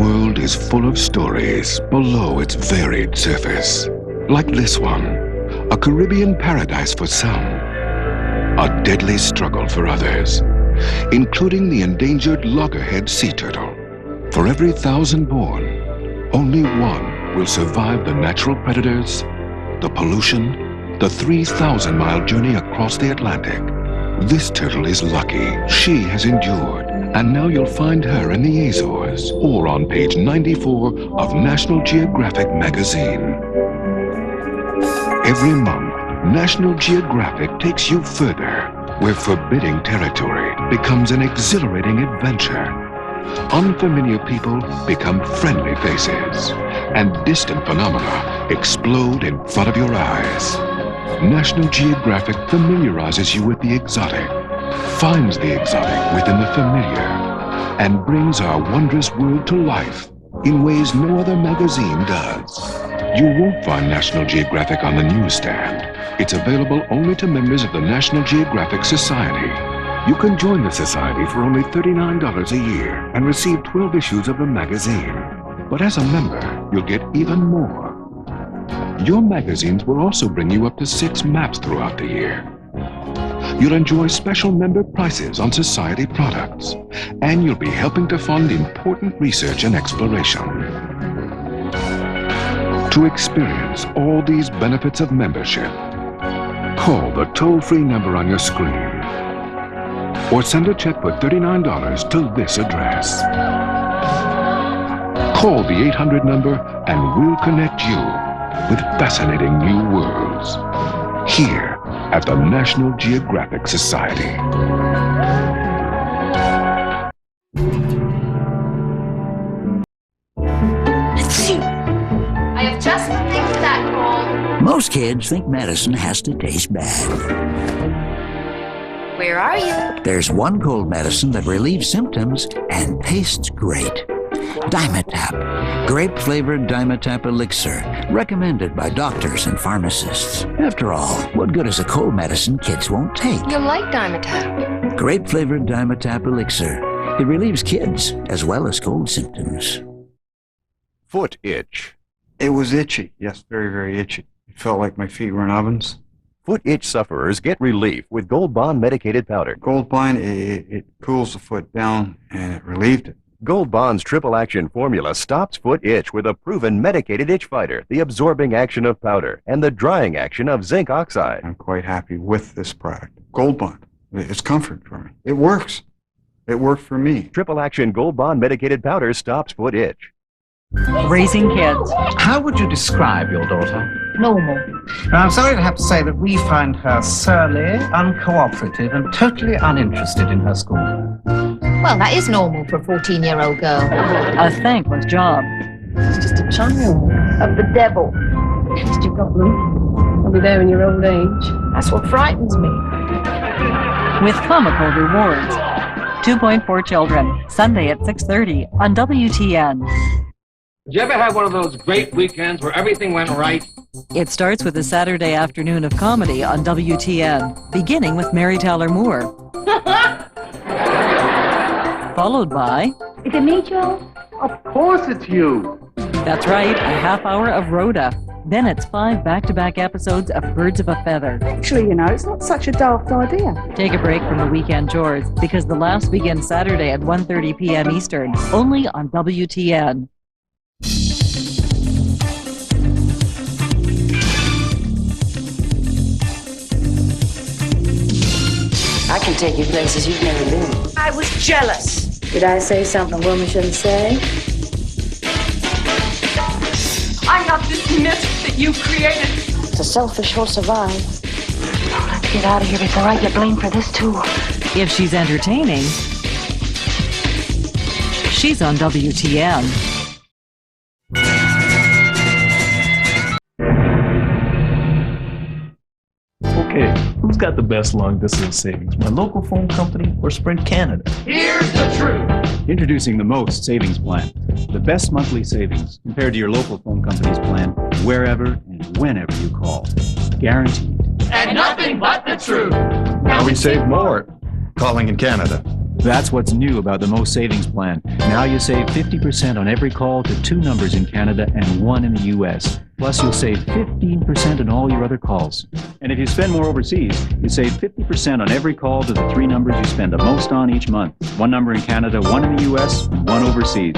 world is full of stories below its varied surface. Like this one, a Caribbean paradise for some, a deadly struggle for others, including the endangered loggerhead sea turtle. For every 1,000 born, only one will survive the natural predators, the pollution, the 3,000-mile journey across the Atlantic. This turtle is lucky. She has endured. And now you'll find her in the Azores or on page 94 of National Geographic magazine. Every month, National Geographic takes you further, where forbidding territory becomes an exhilarating adventure. Unfamiliar people become friendly faces, and distant phenomena explode in front of your eyes. National Geographic familiarizes you with the exotic, finds the exotic within the familiar, and brings our wondrous world to life in ways no other magazine does. You won't find National Geographic on the newsstand. It's available only to members of the National Geographic Society. You can join the Society for only $39 a year and receive 12 issues of the magazine. But as a member, you'll get even more. Your magazines will also bring you up to 6 maps throughout the year. You'll enjoy special member prices on Society products, and you'll be helping to fund important research and exploration. To experience all these benefits of membership, call the toll-free number on your screen, or send a check for $39 to this address. Call the 800 number and we'll connect you with fascinating new worlds here at the National Geographic Society. I have just the thing for that call. Most kids think medicine has to taste bad. Where are you? There's one cold medicine that relieves symptoms and tastes great. Dimetap, grape-flavored Dimetap elixir, recommended by doctors and pharmacists. After all, what good is a cold medicine kids won't take? You like Dimetap. Grape-flavored Dimetap elixir. It relieves kids as well as cold symptoms. Foot itch. It was itchy. Yes, very, very itchy. It felt like my feet were in ovens. Foot itch sufferers get relief with Gold Bond medicated powder. Gold Bond, it cools the foot down and it relieved it. Gold Bond's triple action formula stops foot itch with a proven medicated itch fighter, the absorbing action of powder, and the drying action of zinc oxide. I'm quite happy with this product. Gold Bond, it's comfort for me. It works. It worked for me. Triple action Gold Bond medicated powder stops foot itch. Raising kids. How would you describe your daughter? Normal. Now, I'm sorry to have to say that we find her surly, uncooperative, and totally uninterested in her school. Well, that is normal for a 14-year-old girl. A thankless job. She's just a child of the devil. At least you've got them. They'll be there in your old age. That's what frightens me. With comical rewards. 2.4 Children, Sunday at 6:30 on WTN. Did you ever have one of those great weekends where everything went right? It starts with a Saturday afternoon of comedy on WTN, beginning with Mary Tyler Moore. Followed by... Is it me, Joe? Of course it's you. That's right, a half hour of Rhoda. Then it's 5 back-to-back episodes of Birds of a Feather. Actually, you know, it's not such a daft idea. Take a break from the weekend chores, because the last begins Saturday at 1:30 p.m. Eastern, only on WTN. I can take you places you've never been. I was jealous. Did I say something a woman shouldn't say? I'm not this mess that you created. The selfish will survive. Oh, let's get out of here before I get blamed for this, too. If she's entertaining, she's on WTN. Okay, who's got the best long-distance savings, my local phone company or Sprint Canada? Here's the truth. Introducing the Most Savings Plan. The best monthly savings compared to your local phone company's plan wherever and whenever you call. Guaranteed. And nothing but the truth. Now we save more. Calling in Canada. That's what's new about the Most Savings Plan. Now you save 50% on every call to 2 numbers in Canada and 1 in the US. Plus, you'll save 15% on all your other calls. And if you spend more overseas, you save 50% on every call to the 3 numbers you spend the most on each month. 1 number in Canada, 1 in the US, and 1 overseas.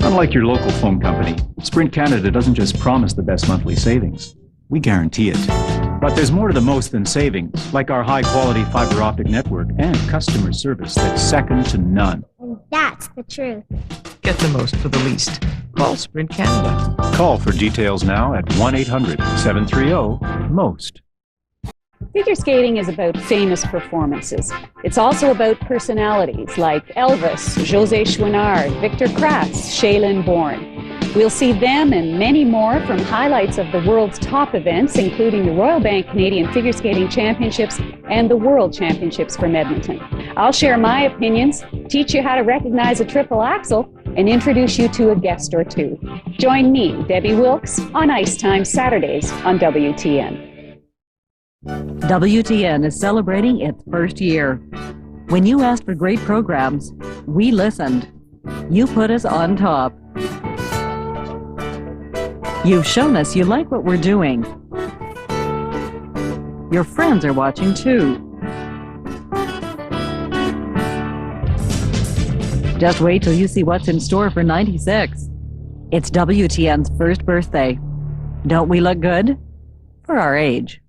Unlike your local phone company, Sprint Canada doesn't just promise the best monthly savings. We guarantee it. But there's more to the most than savings, like our high-quality fiber optic network and customer service that's second to none. And that's the truth. Get the most for the least. Call Sprint Canada. Call for details now at 1-800-730-MOST. Figure skating is about famous performances. It's also about personalities like Elvis, José Chouinard, Victor Kratz, Shailene Bourne. We'll see them and many more from highlights of the world's top events, including the Royal Bank Canadian Figure Skating Championships and the World Championships from Edmonton. I'll share my opinions, teach you how to recognize a triple axel, and introduce you to a guest or two. Join me, Debbie Wilkes, on Ice Time Saturdays on WTN. WTN is celebrating its first year. When you asked for great programs, we listened. You put us on top. You've shown us you like what we're doing. Your friends are watching too. Just wait till you see what's in store for 96. It's WTN's first birthday. Don't we look good? For our age.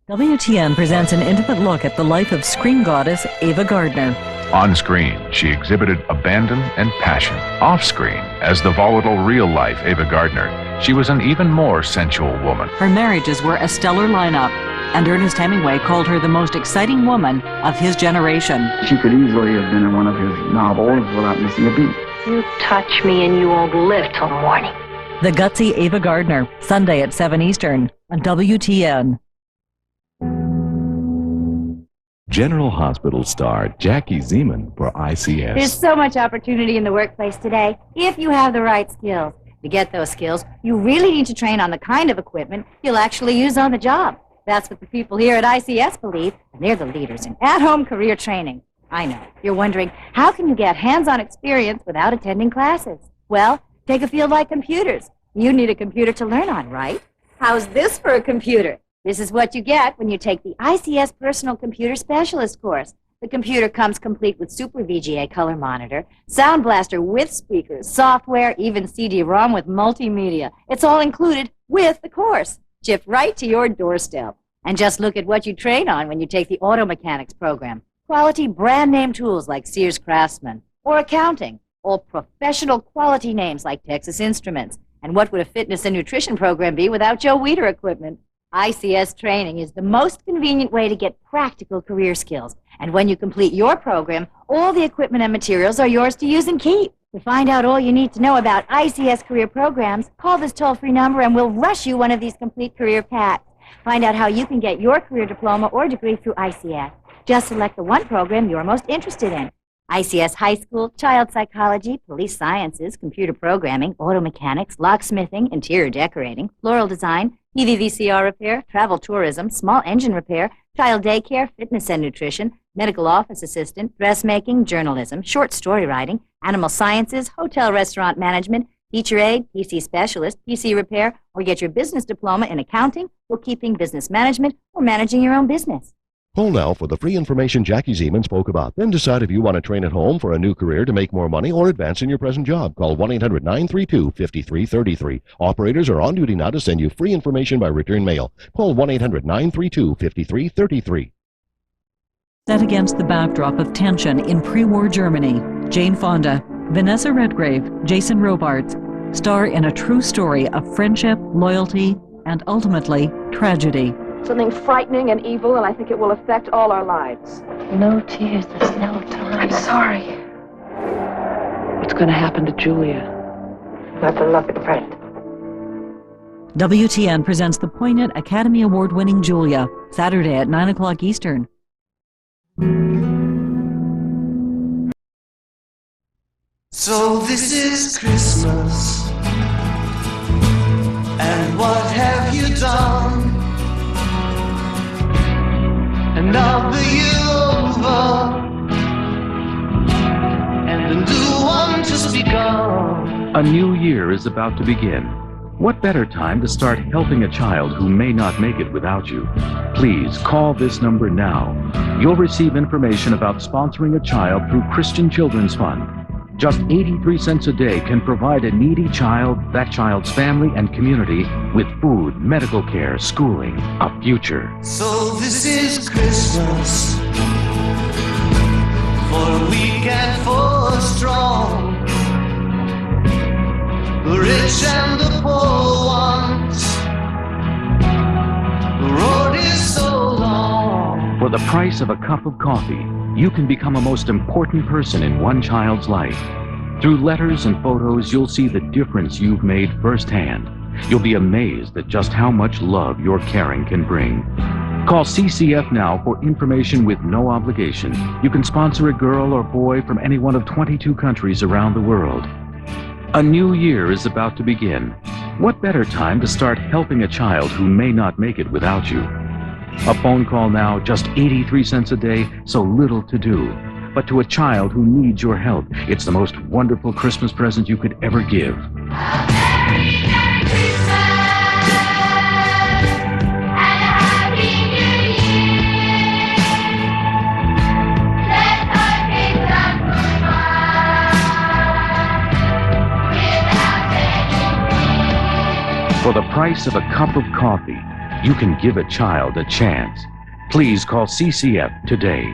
WTN presents an intimate look at the life of screen goddess Ava Gardner. On screen, she exhibited abandon and passion. Off screen, as the volatile real-life Ava Gardner, she was an even more sensual woman. Her marriages were a stellar lineup, and Ernest Hemingway called her the most exciting woman of his generation. She could easily have been in one of his novels without missing a beat. You touch me and you won't live till morning. The Gutsy Ava Gardner, Sunday at 7 Eastern on WTN. General Hospital star Jackie Zeman for ICS. There's so much opportunity in the workplace today if you have the right skills. To get those skills, you really need to train on the kind of equipment you'll actually use on the job. That's what the people here at ICS believe, and they're the leaders in at-home career training. I know. You're wondering, how can you get hands-on experience without attending classes? Well, take a field like computers. You need a computer to learn on, right? How's this for a computer? This is what you get when you take the ICS Personal Computer Specialist course. The computer comes complete with Super VGA color monitor, Sound Blaster with speakers, software, even CD-ROM with multimedia. It's all included with the course, shipped right to your doorstep. And just look at what you train on when you take the auto mechanics program. Quality brand name tools like Sears Craftsman, or accounting, all professional quality names like Texas Instruments. And what would a fitness and nutrition program be without Joe Weider equipment? ICS training is the most convenient way to get practical career skills. And when you complete your program, all the equipment and materials are yours to use and keep. To find out all you need to know about ICS career programs, call this toll-free number and we'll rush you one of these complete career packs. Find out how you can get your career diploma or degree through ICS. Just select the one program you're most interested in. ICS High School, Child Psychology, Police Sciences, Computer Programming, Auto Mechanics, Locksmithing, Interior Decorating, Floral Design, TV VCR Repair, Travel Tourism, Small Engine Repair, Child Daycare, Fitness and Nutrition, Medical Office Assistant, Dressmaking, Journalism, Short Story Writing, Animal Sciences, Hotel Restaurant Management, Teacher Aid, PC Specialist, PC Repair, or get your business diploma in Accounting, Bookkeeping, Business Management, or Managing your own business. Call now for the free information Jackie Zeman spoke about. Then decide if you want to train at home for a new career to make more money or advance in your present job. Call 1-800-932-5333. Operators are on duty now to send you free information by return mail. Call 1-800-932-5333. Set against the backdrop of tension in pre-war Germany, Jane Fonda, Vanessa Redgrave, Jason Robards star in a true story of friendship, loyalty, and ultimately tragedy. Something frightening and evil, and I think it will affect all our lives. No tears, there's no time. I'm sorry. What's going to happen to Julia? My beloved friend. WTN presents the poignant Academy Award-winning Julia, Saturday at 9 o'clock Eastern. So this is Christmas, and what have you done? And of the year over, begun. A new year is about to begin. What better time to start helping a child who may not make it without you? Please call this number now. You'll receive information about sponsoring a child through Christian Children's Fund. Just 83 cents a day can provide a needy child, that child's family, and community with food, medical care, schooling, a future. So this is Christmas, for weak and for strong, the rich and the poor ones. The road is so long. For the price of a cup of coffee, you can become a most important person in one child's life. Through letters and photos, you'll see the difference you've made firsthand. You'll be amazed at just how much love your caring can bring. Call CCF now for information with no obligation. You can sponsor a girl or boy from any one of 22 countries around the world. A new year is about to begin. What better time to start helping a child who may not make it without you? A phone call now, just 83 cents a day, so little to do. But to a child who needs your help, it's the most wonderful Christmas present you could ever give. For the price of a cup of coffee, you can give a child a chance. Please call CCF today.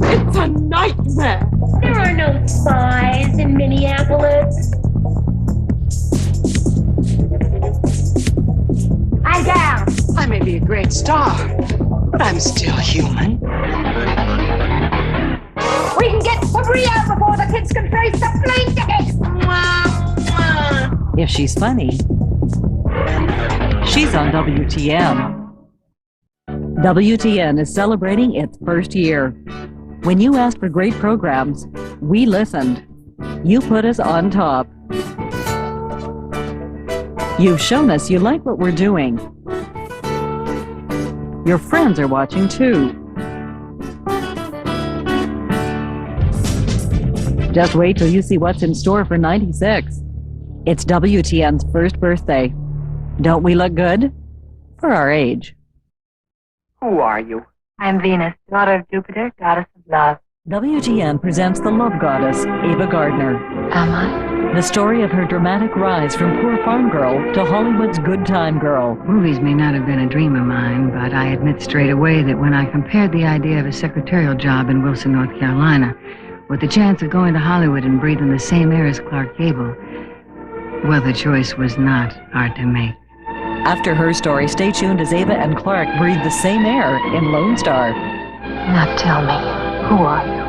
It's a nightmare. There are no spies in Minneapolis. I'm down. I may be a great star, but I'm still human. We can get Fabri out before the kids can trace the plane ticket. If she's funny, she's on WTN. WTN is celebrating its first year. When you asked for great programs, we listened. You put us on top. You've shown us you like what we're doing. Your friends are watching too. Just wait till you see what's in store for 96. It's WTN's first birthday. Don't we look good? For our age. Who are you? I'm Venus, daughter of Jupiter, goddess of love. WTN presents the love goddess, Ava Gardner. Am I? The story of her dramatic rise from poor farm girl to Hollywood's good time girl. Movies may not have been a dream of mine, but I admit straight away that when I compared the idea of a secretarial job in Wilson, North Carolina, with the chance of going to Hollywood and breathing the same air as Clark Gable, well, the choice was not hard to make. After her story, stay tuned as Ava and Clark breathe the same air in Lone Star. Now tell me, who are you?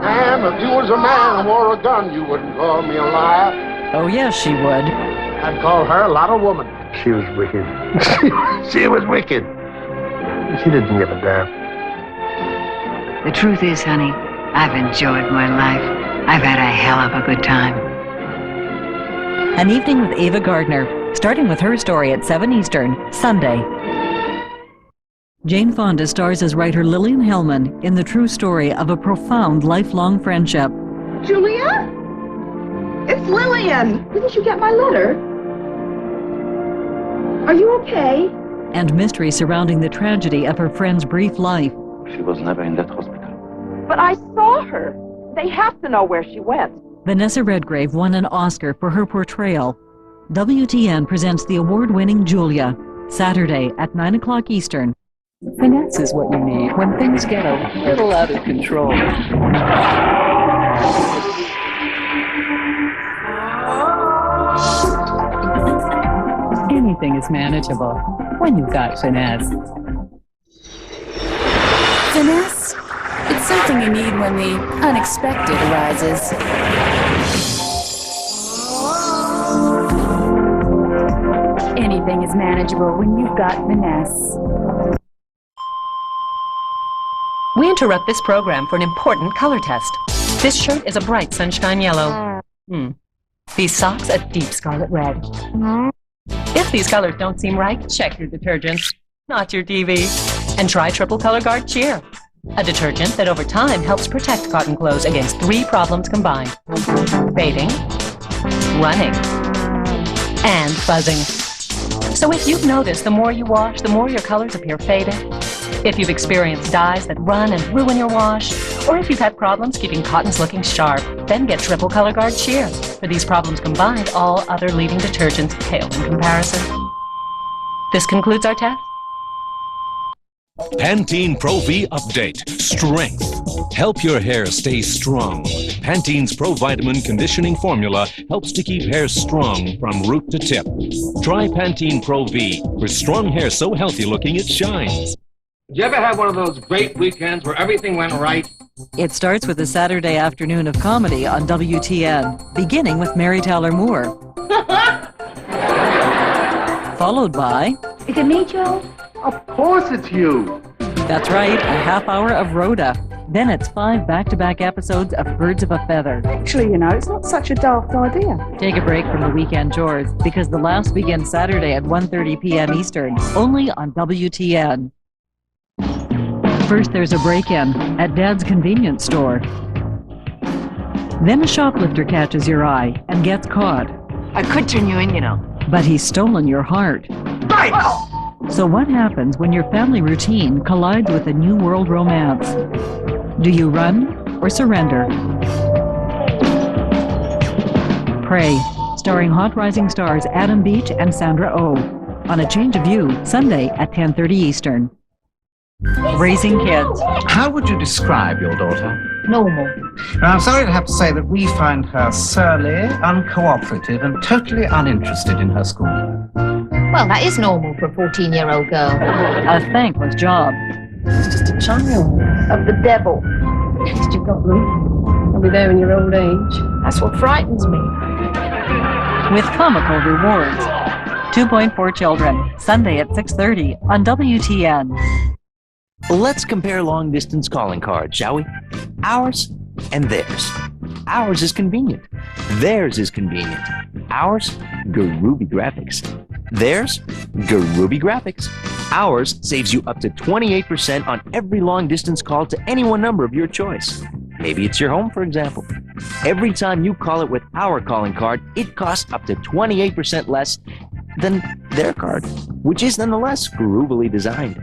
Ma'am, if you was a man and wore a gun, you wouldn't call me a liar. Oh, yes, she would. I'd call her a lot of woman. She was wicked. She was wicked. She didn't give a damn. The truth is, honey, I've enjoyed my life. I've had a hell of a good time. An Evening with Ava Gardner, starting with her story at 7 Eastern, Sunday. Jane Fonda stars as writer Lillian Hellman in the true story of a profound lifelong friendship. Julia? It's Lillian. Didn't you get my letter? Are you okay? And mystery surrounding the tragedy of her friend's brief life. She was never in that hospital. But I saw her. They have to know where she went. Vanessa Redgrave won an Oscar for her portrayal. WTN presents the award-winning Julia, Saturday at 9 o'clock Eastern. Finesse is what you need when things get a little out of control. Anything is manageable when you've got finesse. Finesse? It's something you need when the unexpected arises. Anything is manageable when you've got finesse. We interrupt this program for an important color test. This shirt is a bright sunshine yellow. These socks a deep scarlet red. If these colors don't seem right, check your detergent, not your TV. And try Triple Color Guard Cheer, a detergent that over time helps protect cotton clothes against 3 problems combined: fading, running, and fuzzing. So if you've noticed the more you wash, the more your colors appear faded, if you've experienced dyes that run and ruin your wash, or if you've had problems keeping cottons looking sharp, then get Triple Color Guard Cheer. For these problems combined, all other leading detergents pale in comparison. This concludes our test. Pantene Pro V Update. Strength. Help your hair stay strong. Pantene's Pro Vitamin Conditioning Formula helps to keep hair strong from root to tip. Try Pantene Pro V for strong hair so healthy looking it shines. Did you ever have one of those great weekends where everything went right? It starts with a Saturday afternoon of comedy on WTN, beginning with Mary Tyler Moore. Followed by... Is it me, Joe? Of course it's you. That's right, a half hour of Rhoda. Then it's 5 back-to-back episodes of Birds of a Feather. Actually, you know, it's not such a daft idea. Take a break from the weekend chores, because the laughs begin Saturday at 1:30 p.m. Eastern, only on WTN. First, there's a break-in at Dad's convenience store. Then a shoplifter catches your eye and gets caught. I could turn you in, you know. But he's stolen your heart. Right! So what happens when your family routine collides with a new world romance? Do you run or surrender? Prey, starring hot rising stars Adam Beach and Sandra Oh, on A Change of View, Sunday at 10:30 Eastern. Raising kids. How would you describe your daughter? Normal. Now, I'm sorry to have to say that we find her surly, uncooperative, and totally uninterested in her school. Well, that is normal for a 14-year-old girl. A thankless job. It's just a child of the devil. At least you've got them. They'll be there in your old age. That's what frightens me. With comical rewards. 2.4 Children, Sunday at 6:30 on WTN. Let's compare long-distance calling cards, shall we? Ours and theirs. Ours is convenient. Theirs is convenient. Ours, groovy graphics. Theirs, groovy graphics. Ours saves you up to 28% on every long-distance call to any one number of your choice. Maybe it's your home, for example. Every time you call it with our calling card, it costs up to 28% less than their card, which is nonetheless groovily designed.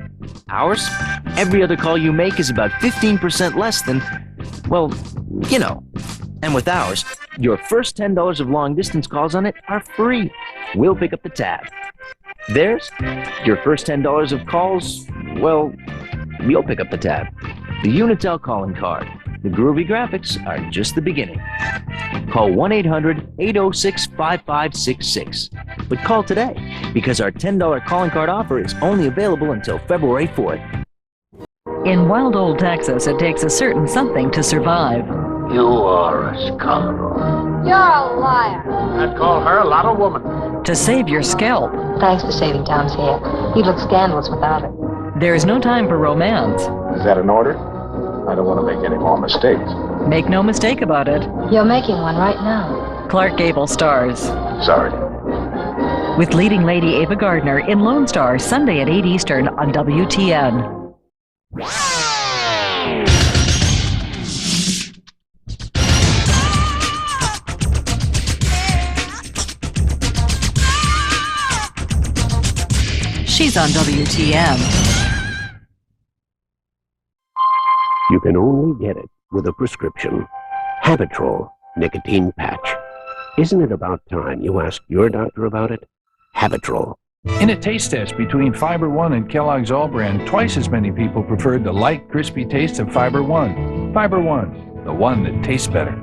Ours, every other call you make is about 15% less than, well, you know. And with ours, your first $10 of long-distance calls on it are free. We'll pick up the tab. Theirs, your first $10 of calls, well, we'll pick up the tab. The Unitel calling card. The groovy graphics are just the beginning. Call 1-800-806-5566. But call today, because our $10 calling card offer is only available until February 4th. In wild old Texas, it takes a certain something to survive. You are a scoundrel. You're a liar. I'd call her a lot of woman. To save your scalp. Thanks for saving Tom's hair. He'd look scandalous without it. There's no time for romance. Is that an order? I don't want to make any more mistakes. Make no mistake about it. You're making one right now. Clark Gable stars. Sorry. With leading lady Ava Gardner in Lone Star, Sunday at 8 Eastern on WTN. She's on WTN. You can only get it with a prescription. Habitrol nicotine patch. Isn't it about time you asked your doctor about it? Habitrol. In a taste test between Fiber One and Kellogg's All Brand, twice as many people preferred the light, crispy taste of Fiber One. Fiber One, the one that tastes better.